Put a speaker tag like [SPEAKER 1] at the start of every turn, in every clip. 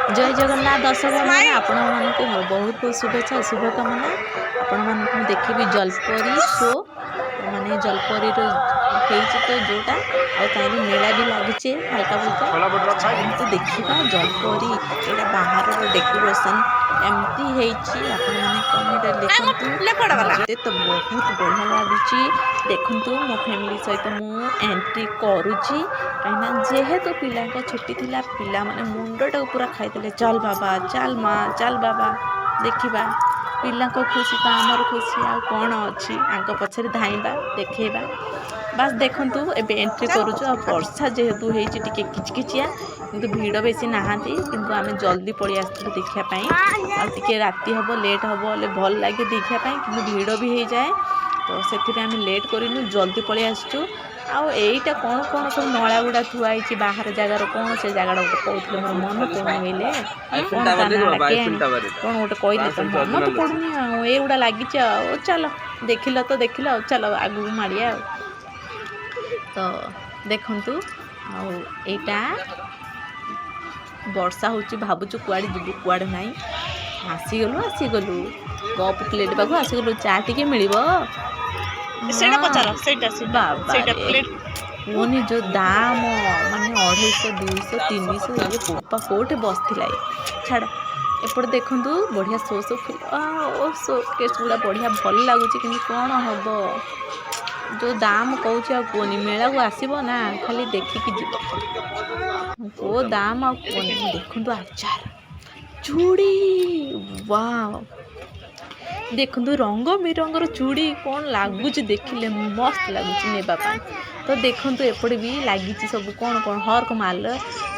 [SPEAKER 1] जय जगन्नाथ दर्शक मैंने आपण मानक बहुत बहुत शुभेच्छा शुभकामना। आपण मानक देखी जलपरी शो माने जलपरी तो जोटा और मेला भी लगी हल्का फुल्का तो देखा जलपरी यहाँ बाहर डेकोरेशन एमती मैंने देखते तो बहुत बढ़िया लगुच देखु मो फैमिली सहित मु एंट्री करुच्ची कहीं जेहेतु पिला छुट्टी थिला पिला माने मुंडटा पूरा खाई चल बाबा चल माँ चल बाबा देखा पिला खुशी तो आमर खुशी आ कौन अच्छी आग पछरे धाइबा देखा बास देखु एबे एंट्री करुचु आ वर्षा जेहेतु होती किचकिचिया किंतु भीड़ बेसी नहांती किंतु आमे जल्दी पड़ी आसलु देखापी आगे राति हम लेट हम भल लगे देखापी कि भीड़ भी हो जाए तो से आम लेट करूँ जल्दी पलि आसचु आईटा कौन कौन सब नला गुड़ा थुआई बाहर जगार कौन से जगह गोटे कहते मोर मन पड़े कौन गोटे कहले तो मन तो पड़ुनी ये गुड़ा लगी चल देखिल तो देखिल चल आगू माड़िया तो देखु आईटा वर्षा हो भावुचु कुआड़े जीवु कुआड़े ना आसीगलु कप प्लेट पाक आसीगलु चा टी मिल पुनि जो दाम माने 250 200 300 ये पोपा कोटे बसला छाड़ एपटे देखु बढ़िया शो केस गुड़ा बढ़िया भल लगुच कि कौन हम जो दाम कहूँ कहनी मेला को आसब ना खाली देखिकी जीव को दाम देखु आचार चूड़ी वाव देखु रंग बिरंगर चूड़ी कौन लगुच देखिले मस्त लगुच नेबापी तो देखु एपटे भी लगी सब कौन कौन हर्क माल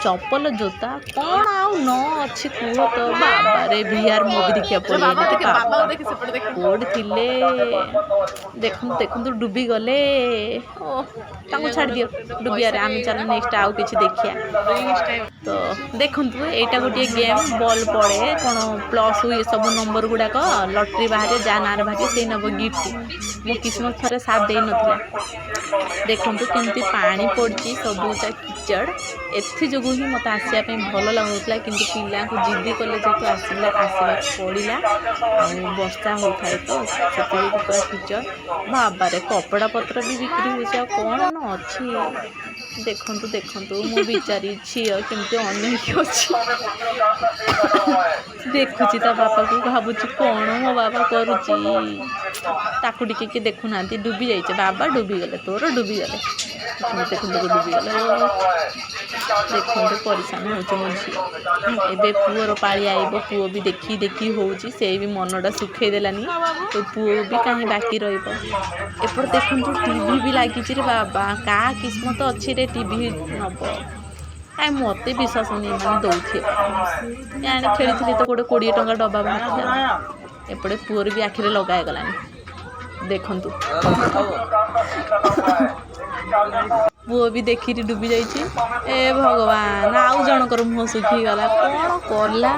[SPEAKER 1] चप्पल जोता कौन आउ न अच्छी कह तो बाबा रे भिआर मुवी देखा पड़े कोड थिले देखु देखु डुबी गले छाड़ दियो डुबिया आम चल नेक्स्ट आउ कि देखिया तो देखु यहाँ गोटे गेम बॉल पड़े कौन प्लस ये सब नंबर गुड़ाक लटरी बाहर जा ना बाहर से नब गिफ्ट मो किस्मत थरे साथ दे नथिला देखु केमती पानी पड़ी सबूटा किचड़ एथि ही मत आसवाई भल लगुला कि पिला जिद्दी कले जेहतु आसला पड़ा वर्षा होता है तो से पूरा किचड़ बाबारे कपड़ा पत्र भी बिक्री हो कौन न अच्छी देखु देखु मु बिचारी झील केमती अनेक अच्छी देखुची ता बापा को भावुची कौन मो बाबा करुची ताकू टिके देखुना डुबी जाइए बाबा डुबी गले तोर डुबी गले देखु डुबी गले देखु परेशान हो झी पुअर पाली आईब पुओ भी देखी देखी होची से भी मनटा सुखे देलानी तो पुओ भी कहीं बाकी रपट देखु टीवी भी लगी रे बाबा का किस्मत अच्छी रे टीवी नब आई मत विश्वास नहीं मैंने दौथे यानी खेली तो गोटे 20 टंका डब्बा बाहर एपटे पुअर भी आखिरे लगाए गलानी देखु पुओ भी देखी डुबी जाइए ए भगवान आउ जनकर मुह सुखीगला कौन कला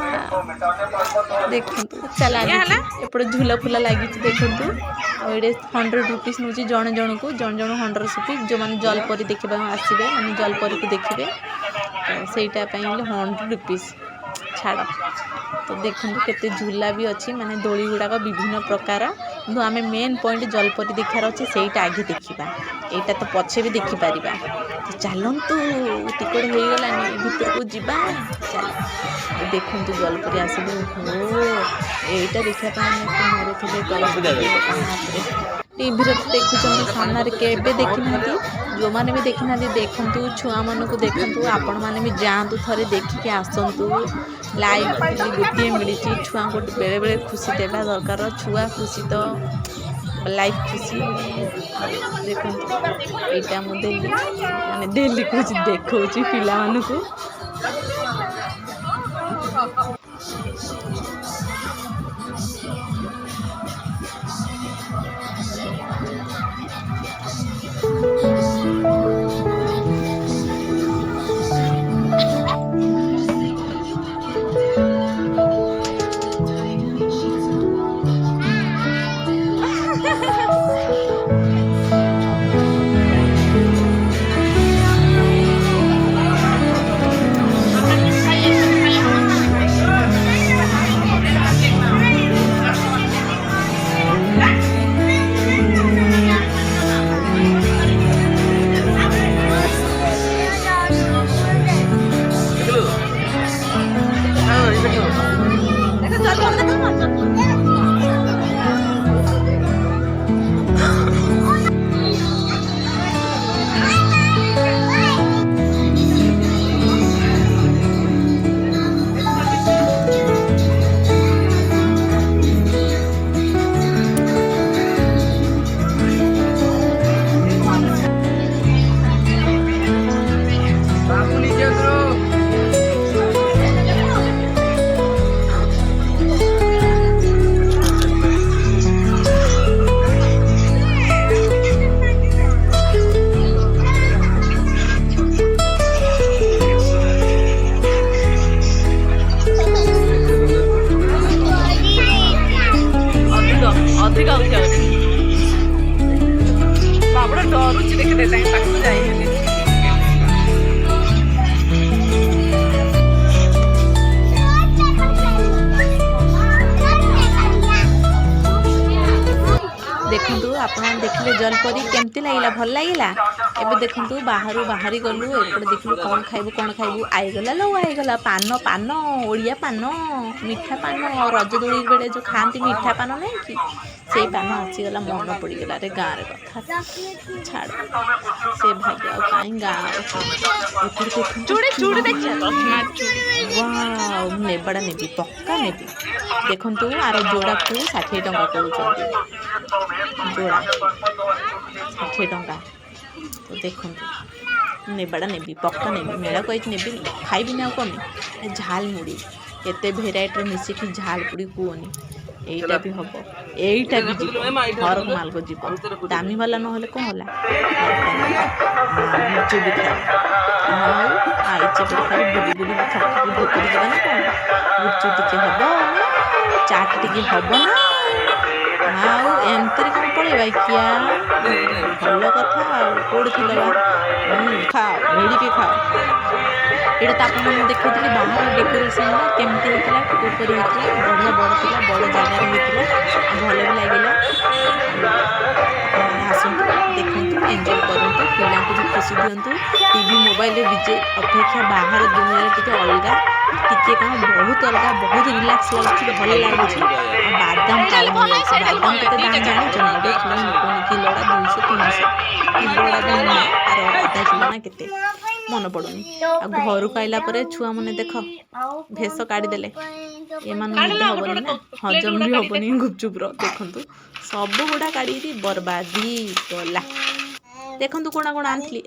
[SPEAKER 1] देखु चला एपटे झूला फुला लगी देखु ये 100 रुपीस नौ जन जन को जन जन 100 रुपीस जो मैंने जलपरी देखा आसबे मैंने जलपरी को देखिए तो सहीटा 100 रुपीस छाड़ तो देखु केते झूला भी अच्छी माने दोली गुड़ाक विभिन्न प्रकार कि आम मेन पॉइंट जलपरी देखार अच्छे सहीटा आगे देखा यहाँ तो पछे भी देखिपर तो चलतु टिकट हो गलानी भीतर को जीवा चल देखु जलपरी आसलु हो यहाँ देखापी टीवी देखुं सामने के देखी ना जो मैंने भी देखी ना देखु छुआ मान को देखु आपण मैंने भी जातु थे देखिके आसतु लाइव गोटे मिली छुआ को बेले बेले खुशी देवा दरकार छुआ खुशी तो लाइफ खुशी देखु यहाँ मुझे माने डेली कुछ देखा पिला मानू देखिले जलपरी केमती लगिला भल लगिला एबे देखंतु बाहरु बाहरी गलु एपटे देखलु कौन खाइबु आईगला लो आईगला पान पान ओडिया पान मीठा पान रज दोली बेले जो खाती मीठा पान नहीं कि से पान आसीगला मन पड़गला रे गाँव कथा छाड़ से भाग्य कहीं गाँव नेबड़ा नेबी पक्का नेबी देखंतु आर जोड़ा को 60 टंका कहउछंती जोड़ा 60 टंका तो देखंतु नेबड़ा नेबी पक्का नेबी मेला कही नेबी खाइबी ना कमी झाल मुड़ी केते भेराइटी मिसिकी झाल पुड़ी कुओनी এইটা भी हम এইটা भी जीव घर माल को जीव दामी वाला न होले कौन होला मिर्ची भी खाए आईचे भी खाए बुली बुली भी खाए भोकरी जगह ना कौन मिर्ची टिके हब चाट टिके हब ना आउ एमतरी कौन पड़े भाई क्या भल कथा कोड़ थिला खाओ भेड़ी के खाओ ये तो आप देखी बाहर डेकोरेशन केमती होता ऊपर होता बढ़िया बड़ थी बड़ जगार होता भल भी लगे आसतु देखु एंजॉय करूँ पिला भी खुशी दिंतु टीवी मोबाइल विजय अपेक्षा बाहर दुनिया टी अलग टी कौन बहुत अलग बहुत रिलैक्स लगुच भल लगुच बादाम बादाम के दाम जान किलोड़ा 200 300 किलोड़ा भी तार आधा किलो ना के मन पड़ुनी घर को आइला परे छुआ मने देख भेष काढ़ीदेले एमान निद हबनी ना हजम भी हबनी गुपचुप देखंतु सब गुड़ा काढ़ी बर्बादी गला देखंतु कोणा कोणा आनथली